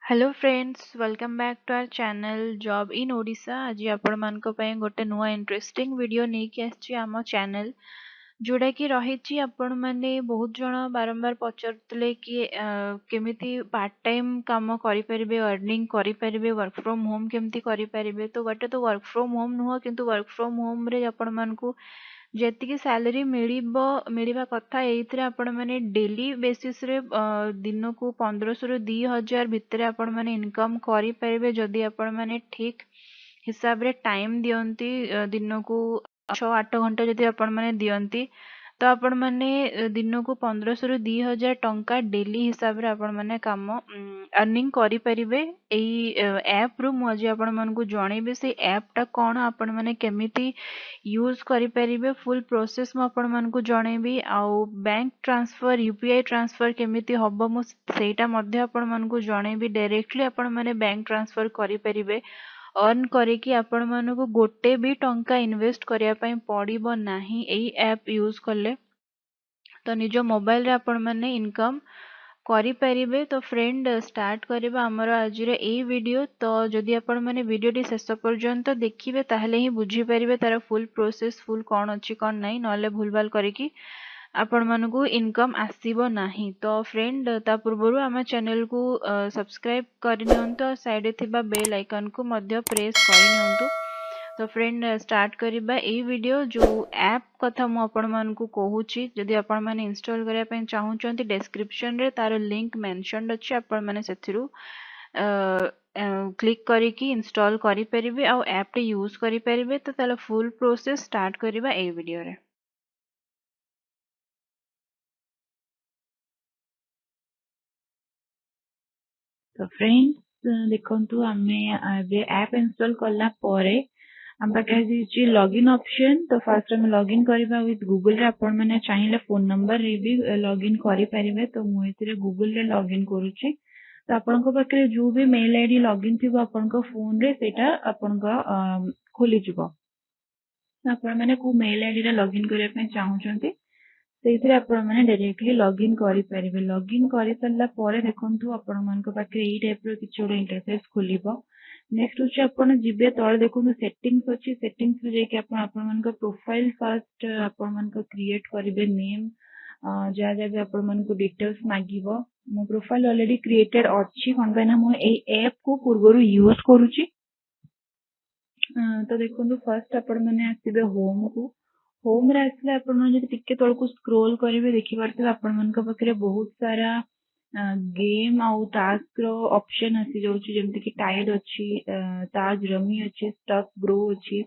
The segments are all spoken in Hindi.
Hello friends welcome back to our channel job in Odisha. आज आपण मानक पई गोटे नुआ इंटरेस्टिंग वीडियो नेकी आछि आम चैनल जोड़ा कि रही आपण माने बहुत जण बारंबार पचारतले कि केमिति पार्ट टाइम काम करि परिबे अर्निंग करि परिबे वर्क फ्रॉम होम केमिति करि परिबे। तो गोटे तो वर्क फ्रॉम होम नुह किंतु वर्क फ्रॉम होम रे आपण मानकू जेतिकी सैलरी मिलिबा कथा एइथरे आपण माने डेली बेसिस रे दिन को 1500 रु 2000 भितरे आपण माने इनकम करि परिबे जदि आपण माने ठीक हिसाब रे टाइम दियंती दिन को 6-8 घंटा जदि आपण माने दियंती तो आपण माने दिन को 1500 रु 2000 टंका डेली हिसाब रे आपण माने काम अर्निंग करि परिबे। एई ऐप रु मु आज आपण मानकू जणेबे से ऐप टा कोन आपण माने केमिति यूज करि परिबे फुल प्रोसेस मु आपण मानकू जणेबी। आउ बैंक ट्रांसफर यूपीआई ट्रांसफर केमिति हबो मु सेटा मध्ये आपण मानकू जणेबी। डायरेक्टली आपण माने बैंक ट्रांसफर करि परिबे अर्न करिकी आपण मानकू गोटे भी टंका इन्वेस्ट करिया पई पड़िबो नाही एई ऐप यूज करले। तो निज मोबाइल रे आपण माने इनकम करि परिबे। तो फ्रेंड स्टार्ट करबा हमर आज रे एई वीडियो। तो जदि आपण माने वीडियो टी शेष पर्यंत देखिबे ताहले ही बुझी परिबे तार फुल प्रोसेस फुल कोन अछि कोन नाही नले भूलभाल करिकी आपण मानकू इनकम आसीबो नाही। तो फ्रेंड ता पूर्वरु हम चैनल को सब्सक्राइब करि नियंतो साइड रे थिबा बेल आइकन को मध्य प्रेस करि नियंतो। तो फ्रेंड स्टार्ट करिबा ए वीडियो जो ऐप कथा मु आपण मानकू कहूची जदि आपण माने इंस्टॉल करिया पय चाहूचंती डिस्क्रिप्शन रे तार लिंक मेंशन अछि आपण माने सेथिरु क्लिक करिकी इंस्टॉल करि परिबे आ ऐप टे यूज करि परिबे। तो ताला फुल प्रोसेस स्टार्ट करिबा ए वीडियो रे। तो फ्रेंड्स देखंतु आमे एबे ऐप इंस्टॉल करला परे हम पाखे दिछि लॉगिन ऑप्शन। तो फर्स्ट हम लॉगिन करबा विथ गूगल रे आपण माने चाहिले फोन नंबर रे भी लॉगिन करि परिबे। तो मु एथिरे गूगल रे लॉगिन करूछि। तो आपण को पाखे जो भी मेल आईडी लॉगिन थिबो आपण को फोन रे सेटा आपण को खोली जिवो। आपण माने को मेल आईडी रे लॉगिन करिया पय चाहूचंती सेथिरे आपण माने डायरेक्टली लॉगिन करि परिबे। लॉगिन करि सल्ला परे देखंतु आपण मान को पाखे एई टाइप रो किछ ओडे इंटरफेस खोलिबो। नेक्स्ट होची आपण जिबे तळे देखंतु सेटिंग्स अछि सेटिंग्स रे जाके आपण मान को प्रोफाइल फर्स्ट आपण मान को क्रिएट करिबे नेम जा जा भी आपण मान को डिटेल्स मागिबो। मो प्रोफाइल ऑलरेडी क्रिएटेड अछि कोन पे ना मो एई ऐप को पूर्वरु यूज करूची। तो देखंतु फर्स्ट आपण माने आसीबे होम को होम रे आसले आपण माने टिके तळको स्क्रॉल करिवे देखि परते आपण मान को पाखरे बहुत सारा गेम आउ टास्क रो ऑप्शन आसी जाउची जेमति कि टाइड अछि ताज रमी अछि स्टॉक ग्रो अछि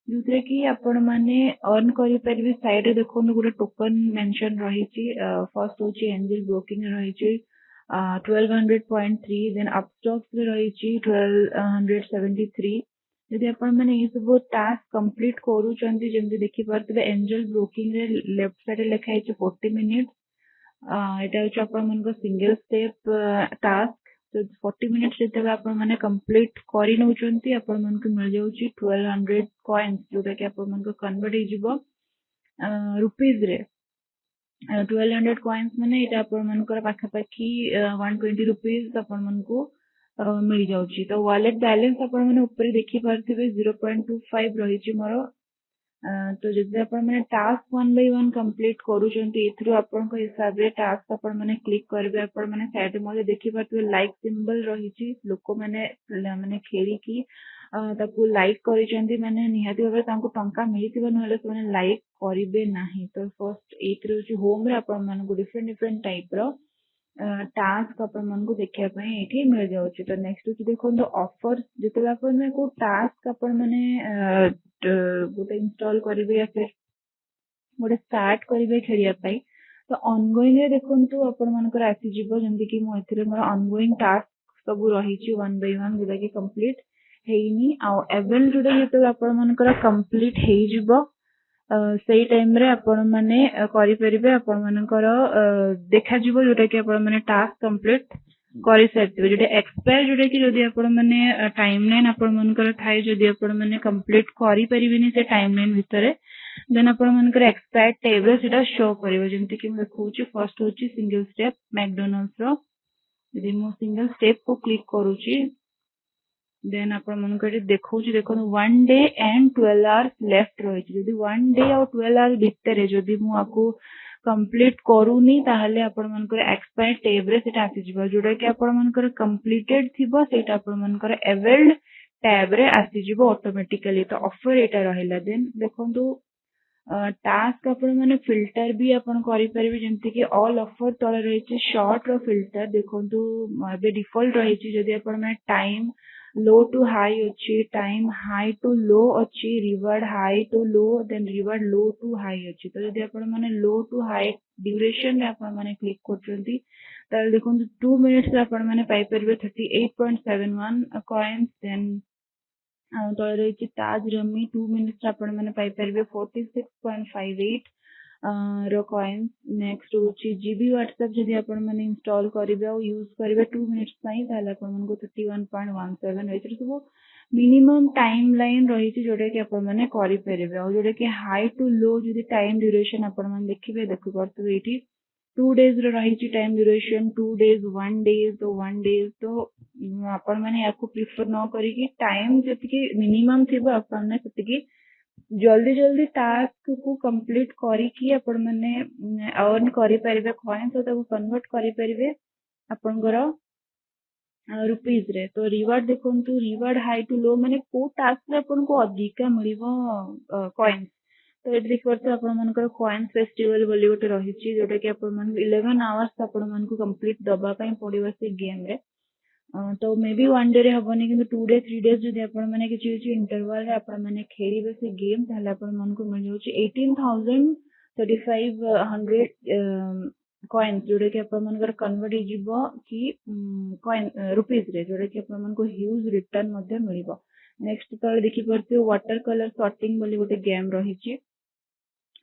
दूसरे कि आपण माने अर्न करि परिबे। साइड रे देखोनु गुटे टोकन मेंशन रहिची फर्स्ट होची एंजल ब्रोकिंग रहिची 1200.3 देन अपस्टॉक्स रे रहिची 1273। यदि आपण माने ये सब टास्क कंप्लीट करू चंदी जेमति देखि परतबे एंजल ब्रोकिंग रे लेफ्ट साइड रे लिखा है 40 मिनिट्स एटा होची आपण मन को सिंगल स्टेप टास्क। तो 40 मिनिट्स जेते आपण माने कंप्लीट करि नउ चंती आपण मन को मिल जाउची 1200 कॉइन्स जोटा कि आपण मन को कन्वर्ट हो जिवो रुपीस रे। 1200 कॉइन्स माने एटा आपण मन को पाखा पाखी 120 रुपीस आपण मन को मिल जाउची। तो वॉलेट बैलेंस आपण माने ऊपर देखि परथिबे 0.25 रहिची मोर। तो जदि आपण माने टास्क 1 बाय 1 कंप्लीट करू चंती एथरो आपण को हिसाब रे टास्क आपण माने क्लिक करबे आपण माने साइड मध्ये देखि परथिबे लाइक सिंबल रहिची लोक माने खेली की ताकू लाइक करि चंती माने निहाती भाबे तांको टंका मिलितिबो नहले से माने लाइक करिबे नाही। तो फर्स्ट एथरो होची होम रे आपण माने को डिफरेंट डिफरेंट टाइप रो टास्क आपण मन को देखिया पई एठी मिल जाउची। तो नेक्स्ट होची देखो तो ऑफर जेते आपण में को टास्क आपण माने गोटे इंस्टॉल करिवे या फिर गोटे स्टार्ट करिवे खेलिया पई। तो ऑनगोइंग रे देखंतु आपण मानकर आसी जिवो जेंति कि मो एथिरे मोर ऑनगोइंग टास्क सब रहिची 1 बाय 1 जेटा कि कंप्लीट हेइनी आ एवेल जोटा जेते आपण मानकर कंप्लीट हेइ जिवो सेई टाइम रे आपण माने करि परिबे आपण मानकर देखा जिवो जोटा कि आपण माने टास्क कंप्लीट करि सरथिबे। जोटा एक्सपायर जोटा कि जदि आपण माने टाइमलाइन आपण मानकर थाए जदि आपण माने कंप्लीट करि परिबेनी से टाइमलाइन भितरे देन आपण मानकर एक्सपायर टेबल सेटा शो करिवो जेमति कि म देखौची फर्स्ट होची सिंगल स्टेप मैकडॉनल्ड्स रो यदि मु सिंगल स्टेप को क्लिक करूची देन आपण मानक एटी देखौची देखो 1 डे एंड 12 आवर्स लेफ्ट रही जदि 1 डे और 12 आवर्स भितर जदि मु आको कंप्लीट करूनी ताहले आपण मानकर एक्सपायर टैब रे सेटा आसी जिवो जोडा कि आपण मानकर कंप्लीटेड थिबो सेटा आपण मानकर अवेल्ड टैब रे आसी जिवो ऑटोमेटिकली तो ऑफर एटा रहिला देन देखंतु टास्क आपण माने फिल्टर भी आपण करि परिबे जेंति कि ऑल ऑफर तळे रहिछि शॉर्ट रो फिल्टर देखंतु एबे डिफॉल्ट रहिछि जदि आपण माने टाइम लो टू हाई अच्छी टाइम हाई टू लो अच्छी reward high to low then reward low to high अच्छी तो जदि आपण माने लो टू हाई ड्यूरेशन रे आपण माने क्लिक करचंती ताल देखंतु 2 मिनिट्स रे आपण माने पाई परिबे 38.71 कॉइन्स देन तळे रहिछि ताज रमी 2 मिनिट्स आपण माने पाई परिबे 46.58 रो कॉइन्स नेक्स्ट होछि जीबी व्हाट्सएप जदि आपण माने इंस्टॉल करिवे और यूज करिवे 2 मिनिट्स पई ताले आपण मानको 31.17 एतिर सब मिनिमम टाइम लाइन रहिछि जोडे कि आपण माने करि परिवे और जोडे कि हाई टू लो जदि टाइम ड्यूरेशन आपण माने देखिबे देखि परतु एठी 2 डेज रो रहिछि टाइम ड्यूरेशन 2 डेज 1 डेज तो 1 डेज तो आपण माने याको प्रिफर न करी कि टाइम जति मिनिमम थिबो आपण ने सेति जल्दी जल्दी टास्क को कंप्लीट करी कि आपण माने अर्न करि परिबे कॉइन्स तो कन्वर्ट करि परिबे आपनकर रुपीज रे तो रिवार्ड देखंतु रिवार्ड हाई टू लो माने को टास्क रे आपन को अधिका मिलिबो कॉइन्स तो एट देखि परते आपण मानकर कॉइन्स फेस्टिवल बोली गोटे रहिछि जोटा कि आपण मान 11 आवर्स आपण मान को कंप्लीट दबा पई पड़िबो से गेम रे तो मे बी 1 डे रे हबनी कि 2 डे 3 डेज जदि आपण माने किछि किछि इंटरवल रे आपण माने खेलिबे से गेम ताले आपण मान को मिल जाउछि 183,500 कॉइन्स जोडे कि आपण मानकर कन्वर्ट हिजिबो कि कॉइन रुपीज रे जोडे कि आपण मान को ह्यूज रिटर्न मध्ये मिलिबो नेक्स्ट तळे देखि परते वाटर कलर सॉर्टिंग बोली गोटे गेम रहिछि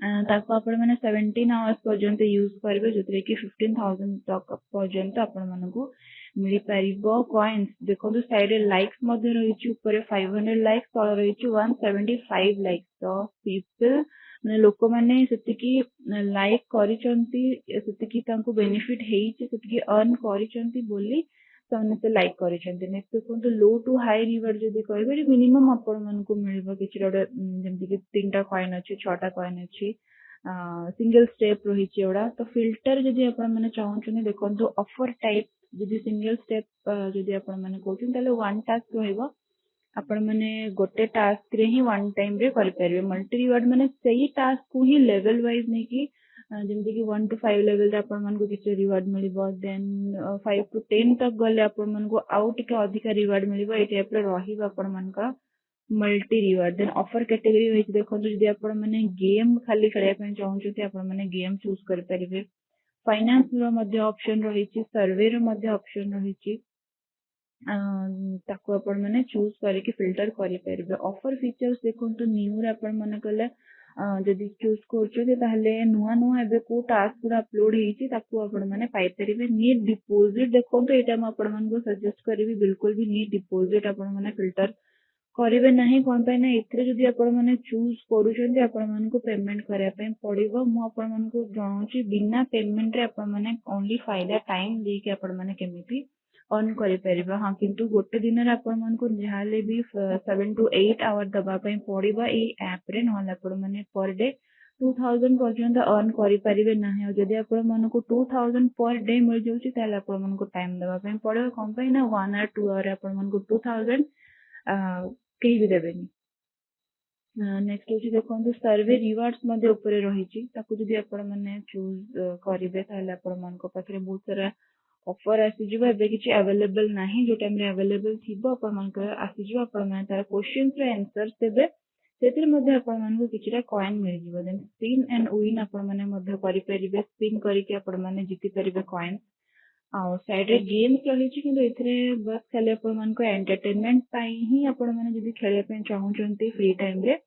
ताको आपण माने 17 आवर्स पर्यंत यूज करबे जतरे कि 15,000 तक पर्यंत आपण मानकू मिली परिबो कॉइन्स देखो साइड लाइक्स मध्ये रहिछि ऊपर 500 लाइक्स तळ रहिछि 175 लाइक्स तो पीपल माने लोक माने सेतिकी लाइक करिसंती सेतिकी तांको बेनिफिट हेइछि सेतिकी अर्न करिसंती बोली तने से लाइक करिसंती नेक्स्ट देखो लो टू हाई रिवार्ड जदी कहबे मिनिमम आपण मानकू मिलिबो किछि रोड जेमति कि 3टा कॉइन अछि 6टा कॉइन अछि सिंगल स्टेप रहिछि एडा तो फिल्टर जदी आपण माने चाहउछनी देखो ऑफर टाइप जदी सिंगल स्टेप जदी आपण माने कहउछन ताले वन टास्क रहइबो आपण माने गोटे टास्क रे ही वन टाइम रे करि परिबे मल्टी रिवार्ड माने सेही टास्क को ही लेवल वाइज नै कि जेमति कि 1 टू 5 लेवल रे आपण मानको किछ रिवार्ड मिलिबो देन 5 टू 10 तक गले आपण मानको आउ टिके अधिक रिवार्ड मिलिबो ए टाइप रे रहिबो आपण मानका multi reward then offer category होइछ देखंतु जदी आपण माने गेम खाली खेलिया पय चाहउछथि आपण माने गेम चूज करि परिबे फाइनेंस रो मध्ये ऑप्शन रहिछि सर्वे रो मध्ये ऑप्शन रहिछि ताको आपण माने चूज करके फिल्टर करि परिबे ऑफर फीचर्स देखंतु न्यू रे आपण माने कले जदी चूज करछो ताहले नुवा नुवा एबे को टास्क पूरा अपलोड हेछि ताको आपण माने पाइ परिबे नीट डिपॉजिट देखंतु एटा म आपण मान को सजेस्ट करिवि बिल्कुल भी नीट डिपॉजिट आपण माने फिल्टर करिवे नाही कोन पे ना इथरे जदी आपण माने चूज करूछन्ती आपण मान को पेमेंट करिया पे पड़िबो मु आपण मान को जणाउछि बिना पेमेंट रे आपण माने ओनली फायदा टाइम दे के आपण माने केमिति अर्न करि परिबा हां किंतु गोटे दिन रे आपण मान को जहाले भी 7 टू 8 आवर दबा पे पड़िबा ए ऐप रे नहले आपण माने पर डे 2000 पर्यंत अर्न करि परिबे नाही और जदी आपण मान को 2000 पर डे मिल जाउछि ताले आपण मान को टाइम दबा पे पड़िबो कोन पे ना 1 और 2 आवर आपण मान को 2000 केही भी देबेनी नेक्स्ट होची देखंतु सर्वे रिवार्ड्स मध्ये ऊपर रहिछि ताकू जदी आपण माने चूज करिवे ताले आपण मान को पाखरे बहुत सारा ऑफर आसी जिवो एबे किछि अवेलेबल नाही जो टाइम रे अवेलेबल थिबो आपण मान को आसी जिवो आपण माने तार क्वेश्चंस रे आंसर्स देबे सेतिर मध्ये आपण मान को किछिटा कॉइन मिल जिवो देन स्पिन एंड विन आपण माने मध्ये करि परिबे स्पिन करि के आपण माने जीति परिबे कॉइन आ साइड रे गेम्स रहिछि किंतु एथरे बस खाली आपण मान को एंटरटेनमेंट पाई ही आपण माने जदी खेलिया पे चाहउचंती फ्री टाइम रे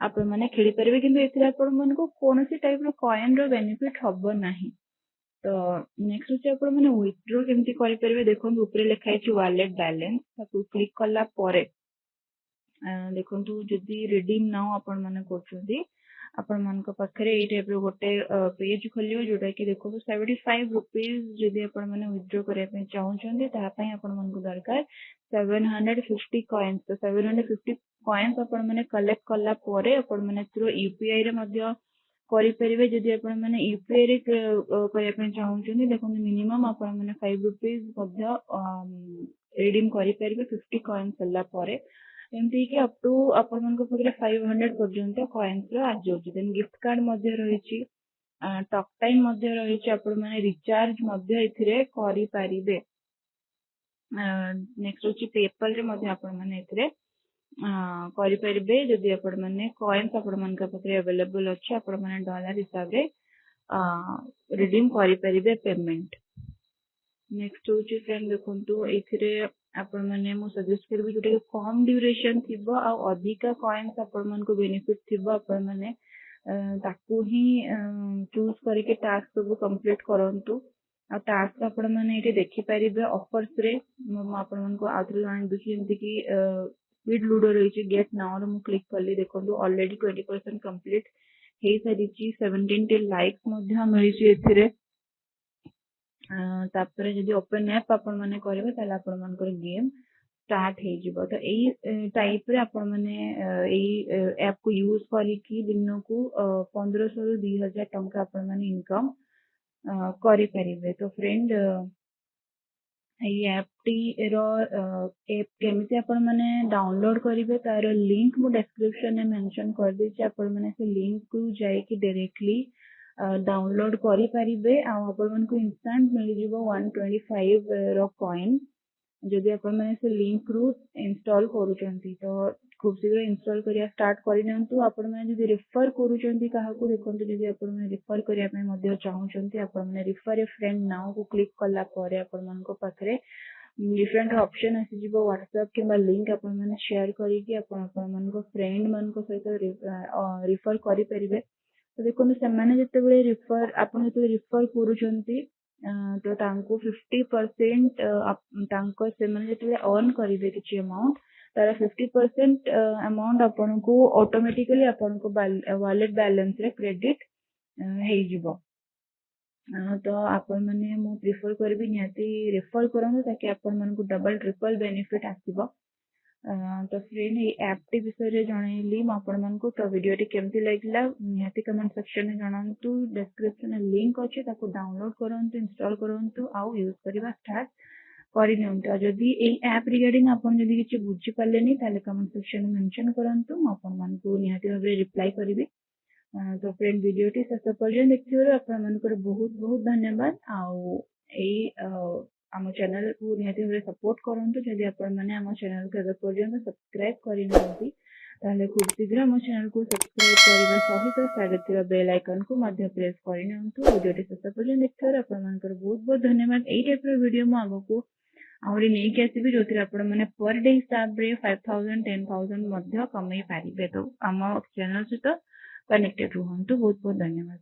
आपण माने खेली परिबे किंतु एथरे आपण मान को कोनोसी टाइप रो कॉइन रो बेनिफिट हबो नाही तो नेक्स्ट होची आपण माने विथड्रॉ केमती करि परिबे देखंतु ऊपर लिखा है वॉलेट बैलेंस ताकू क्लिक करला परे देखंतु जदी रिडीम नाउ आपण माने करछोदी आपण मानक पाखरे एई टाइप रो गोटे पेज खोलियो जोटा कि देखो 75 रुपीज जदि आपण माने विथड्रॉ करिया पे चाहउछन्ते ता पई आपण मानक दरकार 750 कॉइन्स। तो 750 कॉइन्स आपण माने कलेक्ट कला परे आपण माने थ्रू यूपीआई रे मध्ये करि परिबे। जदि आपण माने यूपीआई रे करिया पे चाहउछन्ते देखो मिनिमम आपण माने 5 रुपीज मध्ये रिडीम करि परिबे 50 कॉइन्स हल्ला परे। एमती कि अप टू आपण मानक पकरे 500 पर्यंत कॉइन्स रो आज होची। देन गिफ्ट कार्ड मध्ये रहिची, टॉक टाइम मध्ये रहिची, आपण माने रिचार्ज मध्ये एथिरे करि परिबे। नेक्स्ट होची पेपल रे मध्ये आपण माने एथिरे करि परिबे। जदि आपण माने कॉइन्स आपण मानक पकरे अवेलेबल अछि आपण माने डॉलर हिसाब रे रिडीम करि परिबे पेमेंट। नेक्स्ट होची फ्रेंड देखंतु एथिरे आपण माने मु सजेस्ट करबी जोटे कम ड्यूरेशन थिबो आ अधिका कॉइन्स आपण मन को बेनिफिट थिबो आपण माने ताकू ही चूज करके टास्क सब कंप्लीट करंतु। आ टास्क आपण माने एठी देखि परिबे ऑफर्स रे आपण मन को आथरे जान दुखी जंती कि स्पीड लूडो रहिची गेट नाउ रे मु क्लिक करली देखंतु ऑलरेडी 20% कंप्लीट हे सारिची 17 टी लाइक्स मध्ये मिलिची एथिरे। तापरे जदि ओपन ऐप आपण माने करबे ताले आपण मन को गेम स्टार्ट हे जिवो। तो एई टाइप रे आपण माने एई ऐप को यूज करिकी दिन को 1500 रु 2000 टंका आपण माने इनकम करि परिबे। तो फ्रेंड एई ऐप टी रो ऐप केमिति आपण माने डाउनलोड करिवे तार लिंक मु डिस्क्रिप्शन में मेंशन कर देछि। आपण माने से लिंक को जाई कि डायरेक्टली डाउनलोड करि परिबे। आ आपण मन को इंस्टेंट मिल जिवो 125 रो कॉइन जदि आपण माने से लिंक रु इंस्टॉल करूचंती। तो खूब शीघ्र इंस्टॉल करिया स्टार्ट करि नंतु। आपण माने जदि रेफर करूचंती काहाकू देखंतु जदि आपण माने रेफर करिया पे मध्ये चाहउचंती आपण माने रेफर ए फ्रेंड नाउ को क्लिक कला परे आपण मन को पाखरे डिफरेंट ऑप्शन आसी जिवो व्हाट्सएप किबा लिंक आपण माने शेयर करी कि आपण मन को फ्रेंड मन को सहित रेफर करि परिबे। तो देखो से माने जते बेले रेफर आपण जते रेफर करूचंती तो तांको 50% तांको से माने जते अर्न करिवे किछि अमाउंट तार 50% अमाउंट आपण को ऑटोमेटिकली आपण को वॉलेट बैलेंस रे क्रेडिट हे जिवो। तो आपण माने मु प्रेफर करबी निहाती रेफर करन ताकि आपण मन को डबल ट्रिपल बेनिफिट आसीबो। तो फ्रेंड ये ऐप टी विषय रे जणाइली म आपण मन को। तो वीडियो टी केमती लागला निहाती कमेंट सेक्शन में जणांतु। डिस्क्रिप्शन में लिंक अछि ताको डाउनलोड करंतु, इंस्टॉल करंतु आ यूज करबा स्टार्ट करि नियंतु। जदि एई ऐप रिगार्डिंग आपण जदि किछि बुझि पालेनी ताले कमेंट सेक्शन में मेंशन करंतु, म आपण मन को निहाती भाबे रिप्लाई करबी। तो फ्रेंड वीडियो टी शेष पर्यंत देखियो आपण मन को बहुत बहुत धन्यवाद। आउ एई आम चैनल को निहाती भाबे सपोर्ट करंतु। जदि आपण माने आम चैनल को एबे पर्यंत सब्सक्राइब करि नंती ताले खूब शीघ्र आम चैनल को सब्सक्राइब करबा सहित साइड थिबा बेल आइकन को मध्य प्रेस करि नंतु। वीडियो टी शेष पर्यंत देखियो आपण मन को बहुत बहुत धन्यवाद। एई टाइप रो वीडियो म आगको आउरी नै के आसीबी जोतिर आपण माने पर डे हिसाब रे 5000 10000 मध्य कमाई पारिबे। तो आम चैनल सहित कनेक्टेड रुहंतु। बहुत बहुत धन्यवाद।